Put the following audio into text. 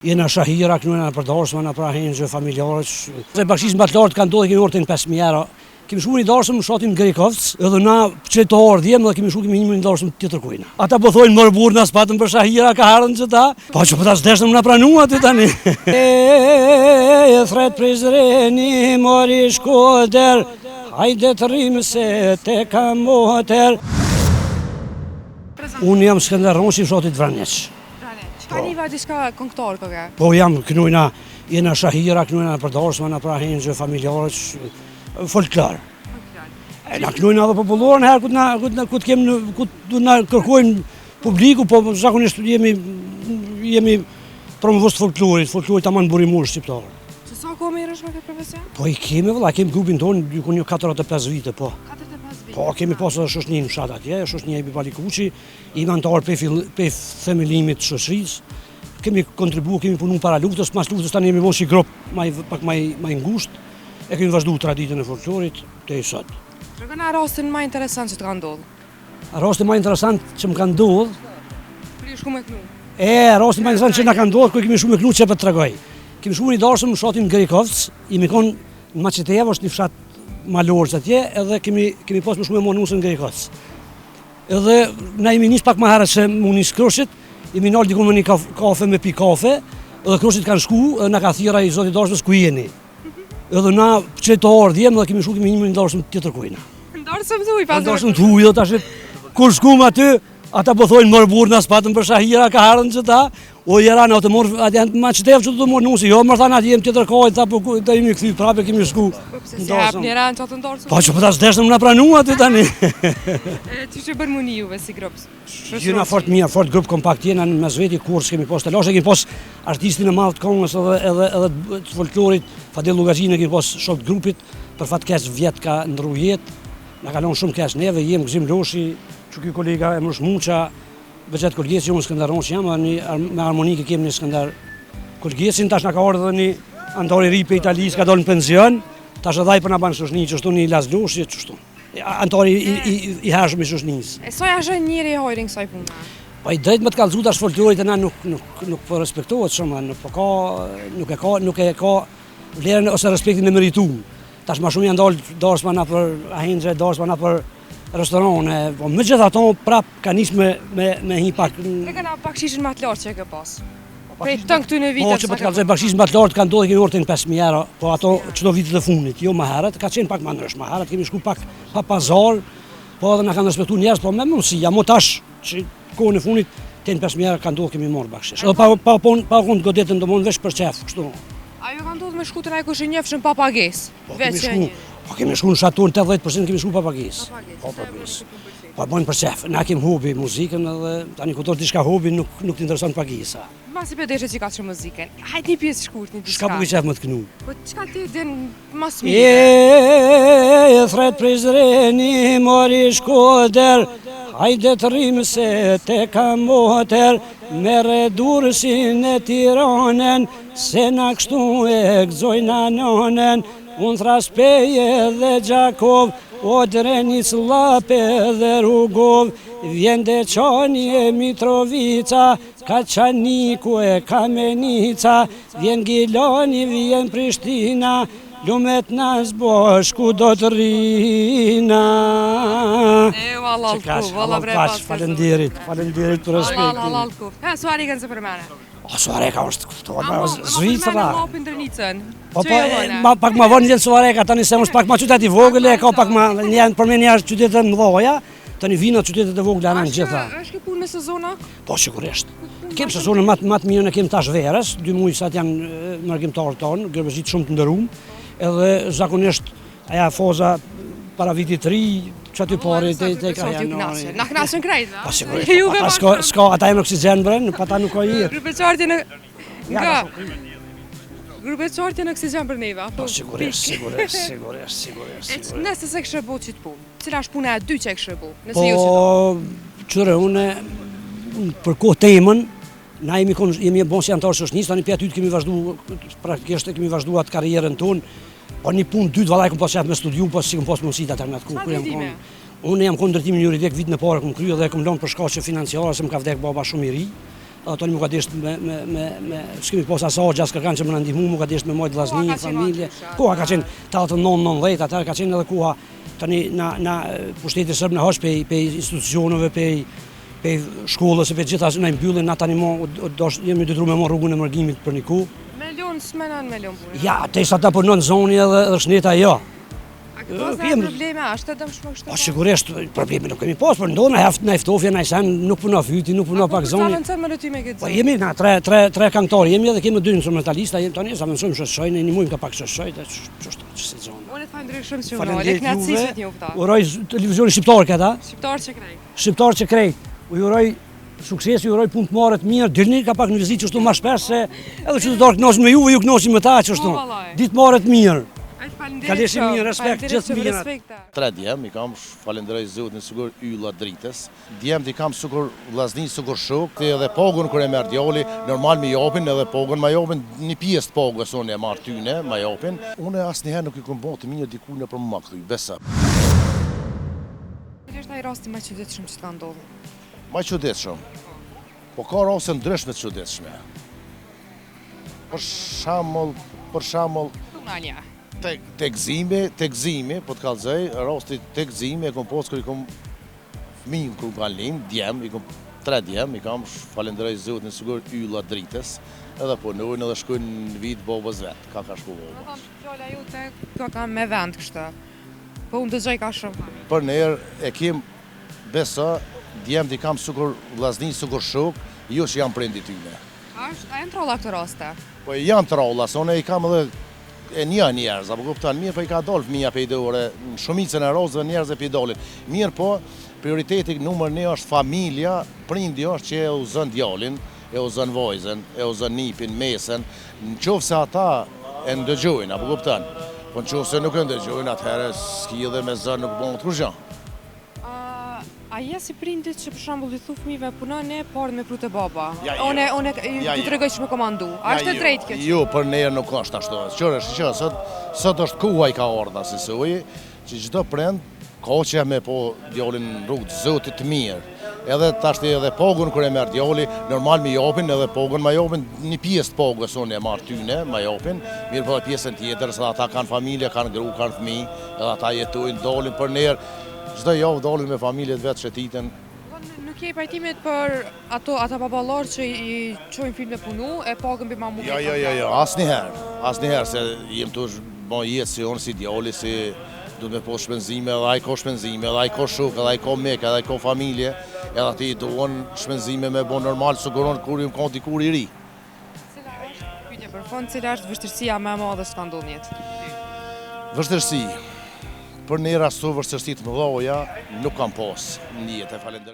Jena shahira, kënujna për darsma, në pra henjë familjarës. Dhe bashkisë mbathlarët kanë ndodhe kemi orë të në 5.000 euro. Kemi shku një darsëm në shatin Grekovc, edhe na qëtarë djemë dhe kemi shku kemi një darsëm tjetër kujna. Ata po thojnë mërë burë në spatën për shahira, ka harën që ta. Pa që pëta s'deshtëm në pranua të tani. E thret prezreni, mori shkoder, hajde të rrimë se te ka moter. Unë jam Skënder Ronshi, shatit Vranjeq. Ka një va diska këngëtar këka? Po jam kënujna, jena shahira, kënujna për darsma, në pra henjë familjarës, folklor. Na kënujna dhe popullorën herë këtë na kërkojnë publiku, po zakonisht jemi promovust folklorit aman burimur shqiptarë. Që sa ko me rësh me këtë profesion? Po i kemi vëlla, kemi grupin tonë, ku një 45 vite, po. 45 vite? Po, kemi pasë edhe shoshni në fshat atje, shoshni e Bibali Kuqi, im antarë pe themelimit të shoshrisë, kemi kontribu, kemi punu para luftës, mas luftës tani jemi bon që i grupë pak maj ngusht, e kemi vazhdu traditën e folklorit të i sot. Tregona rastin më interesant që të ka ndodhë? Rastin më interesant që më ka ndodhë? Kërë shku me kënu? Rastin më interesant që nga ka ndodhë, kërë kemi shku me kënu që për të tregoj. Kemi shku një darsëm në shatin Grekovc, imi konë në Maqeteva, është një fshat malorës atje, edhe kemi pas më shku me monusën në Grekovc. Edhe na imi njës pak ma herët që më njës Kroshit, imi nalë dikun me një kafe me pi kafe, edhe Kroshit kanë shku, edhe na ka thira i zotit darsmës ku jeni. Edhe na qëtarë djemë dhe kemi shku kemi një darsëm tjetër kujna. Darsëm të huj, pasër? Darsëm të huj, dhe tash kur shkum aty, ata po thojnë mërë burë në spatën për shahira, ka harën që ta, o jera në të morë, atë janë ma qëtevë që të morë nusi, jo mërë thanë atë jem tjetër kajtë, ta po të jemi këthy prape kemi shku. Po pëse si hap njëra në qatë në darsëm? Pa që pëta s'deshtëm në pranua aty tani. Ty që bërë muni juve si grupës? Jena fort mija, fort grupë kompakt, jena në mesveti kurs, kemi pas të lashe, kemi pas artistin e madhë të kongës edhe të folklorit, Fadel Lugazine, kemi pas shok grupit, për fat kes vjet ka ndru jetë, na kalon shumë kes neve, jem Gzim Loshi, që ky kolega e mërsh Muqa, Bëgjet Kolgjeci, unë Skënder Ronshi jam, me harmonike kemi një Skënder Kolgjecin, tash na ka orë dhe një antari ri për Italis, ka dollë në penzion, tash edhe i për na banë shoshni, qështu një Las Loshi, qështu. Antari i hershëm i shoshnis. E soja është njëri e hojrin kësaj puna? Pa i drejt më të kalëzu tash folklorit e na nuk po respektohet shumë, nuk e ka vlerën ose respektin e meritum. Tash ma shumë janë dalë darsma na për ahenjë, darsma na për restorane, po me gjitha ato prap ka nis me hi pak. E ka na bakshishin më të lartë që e ke pas? Prej të këty në vitet? Po që për të kalëzoj bakshishin më të lartë ka ndodhe kemi orë të në 5.000 euro, po ato qëto vitet e funit, jo ma herët, ka qenë pak ma ndrysh, ma herët kemi shku pak pa pazar, po edhe na kanë respektu njerës, po me mundësia, mo tash që kohën e funit të në 5.000 euro ka ndodhe kemi morë bakshish. Edhe pa konë godetën do mund vesh për qef, kështu. Ajo ka ndodhë me shku të najkush e njefshën pa pages? Po kemi shku në shaton 80% kemi shku pa pages. Po bojnë për qef, na kemi hobi muzikën edhe tani ku do diçka hobi nuk të intereson pagesa. Masi për deshe që ka që muzikën, hajt një pjesë shkurt, një diçka. Shka po qef më të kënu? Po qka ti din mas mirë? E thret prezreni, mori shkoder, hajde të rrimë se te ka moter, mere durësin e Tiranën, se na kështu e gëzojna nonen, unë thraspeje dhe Gjakov, o Drenic Lape dhe Rugov, vjen Deçani e Mitrovica, Kaçaniku e Kamenica, vjen Gilani, vjen Prishtina, lumet na zboshku do të rina. Valla Alkuf, valla bre pas. Falenderit për respektin. Valla Alkuf. Suareka se për mene. Suareka është këto, Zvicra. Hapin Drnicën. Pak ma vonë njën Suareka, tani se është pak ma qytet i vogël, e ka pak ma njën për me njërë qytetet më dhoja, tani vina qytetet e vogël anë në gjitha. Është ke punë me sezona? Po, sigurisht. Kemë sezonën matë mirën e kemë tash verës, 2 muaj sa janë mërgjimtarë tonë, gërbëzit shumë të ndërum, edhe zakonisht aja faza para vitit 3, që aty pari të ka janë. Na knasën krejt, pa? Pa, sigurisht. Ska ata e në oksigen brenë, pa ta nuk ka jirë. Grupe qartje në oksigen për neve? Po, sigurisht. Nëse se kështë bo që të punë? Cila është puna e 2 që e kështë bo? Po, qëre, une, për kohë temën, na jemi bon si antarë shoshnisë, tani pjatë kemi vazhdu, praktikisht kemi vazhdu atë karierën tonë, po një punë dytë valaj këm pas qef me studiu, pas si këm pas mundësit atër në atë ku. Unë jam konë ndërtimin juridik vitin e parë këm kryo dhe këm lonë për shkaqe financiare se më ka vdek baba shumë i ri. ato më ka desht me shkimi pas asaj as kërkan që më na ndihmu, më ka desht me mojt vllazni, familje. Koha ka qenë 89-90, atë ka qenë edhe koha tani na pushteti serb na hosh pe institucioneve, pe shkollës, pe gjithas na mbyllin, na tani jemi detyruar me marr rrugën e mërgimit për një kohë. Milion s'menan milion punë. Ja, tesa ta punon zoni edhe shneta jo. Ka probleme, është të dëmshme kështu. Po sigurisht probleme nuk kemi pas, por ndonë na ftofja na sen nuk punon fyti, nuk punon pak zoni. Po sa më lutim me këtë. Po jemi na tre këngëtarë, jemi edhe kemi 2 instrumentalista, jemi tani sa mësojmë shoshojnë, një muj ka pak shoshoj, ç'është zonë. Unë falenderoj shumë që unë knatësisht ju këta. Uroj televizionin shqiptar këta. Shqiptar që krejt. U uroj sukses, ju uroj punë të marrë të mirë, dilni ka pak në vizitë çështu më shpesh se edhe qytetarët kënohen me juve, ju knoheni me ta çështu. Ditë marrë të mirë. Kaleshim mirë, respekt, gjithë mirat. 3 djem, i kam falenderoj Zotin sigur ylla dritës. Djem i kam sigur vllazni, sigur shok, edhe pagun kur e merr djali, normal më japin edhe pagun më japin një pjesë të pagës unë e marr tyne, më japin. Unë asnjëherë nuk i kam bërë të mirë diku në për më kthy, besa. Cili është ai rasti më i çuditshëm që ka ndodhur? Më i çuditshëm. Po ka raste ndryshme të çuditshme. Për shembull, Tunania. Tek zime, po të kallëzoj, rasti tek zime e kom pas kur i kom fëmijën kur kanë lind, djem, i kom 3 djem, i kam falenderoj Zotin sigur ylla dritës, edhe punojnë edhe shkojnë në vit babës vet, ka shku baba. Fjala jote ka me vend kështu. Po unë dëgjoj ka shumë. Për nerë e kem besa, djem i kam sigur vllazni, sigur shok, jo që jam prindi tyne. A janë trolla këto raste? Po janë trolla, se unë i kam edhe e njerëz, apo kupton, mirë po i ka dalë fëmija pe dore, shumicën e rozëve njerëz e pe dalin. Mirë po, prioriteti numër 1 është familja, prindi është që e uzon djalin, e uzon vajzën, e uzon nipin, mesën, nëse ata e ndëgjojnë, apo kupton. Po nëse nuk e ndëgjojnë, atëherë s'ki edhe me zën nuk bën kurrë. A je si prindit që për shembull i thu fëmijëve punoni, por me prute baba? Unë ti tregoj që më komandu. A është e drejtë kjo? Jo, për ne nuk është ashtu. Qërë, sot është koha i ka ardha si thuaj, që çdo prind ka që me po djalin në rrugë të Zotit të mirë. Edhe tashti edhe pagun kur e merr djali, normal më japin edhe pagun më japin një pjesë të pagës unë e marr tyne, më japin. Mirë po pjesën tjetër se ata kanë familje, kanë gru, kanë fëmijë, edhe ata jetojnë, dalin për ne. Çdo javë dalin me familjet vetë shëtiten. Nuk je pajtimet për ata baballar që i çojnë filme punu e pagën mbi mamu. Jo, asnjëherë se jem tu bën jetë si unë si djali, si duhet me posh shpenzime, edhe ai ka shpenzime, edhe ai ka shok, edhe ai ka mek, edhe ai ka familje, edhe ati duan shpenzime me bën normal siguron kur jam ka dikur i ri. Cila është pyetja për fond, cila është vështirësia më e madhe që ka ndodhur në jetë? Vështirësi. Për ne rastu vështirësi të mëdha nuk kam pas në jetë, falenderoj.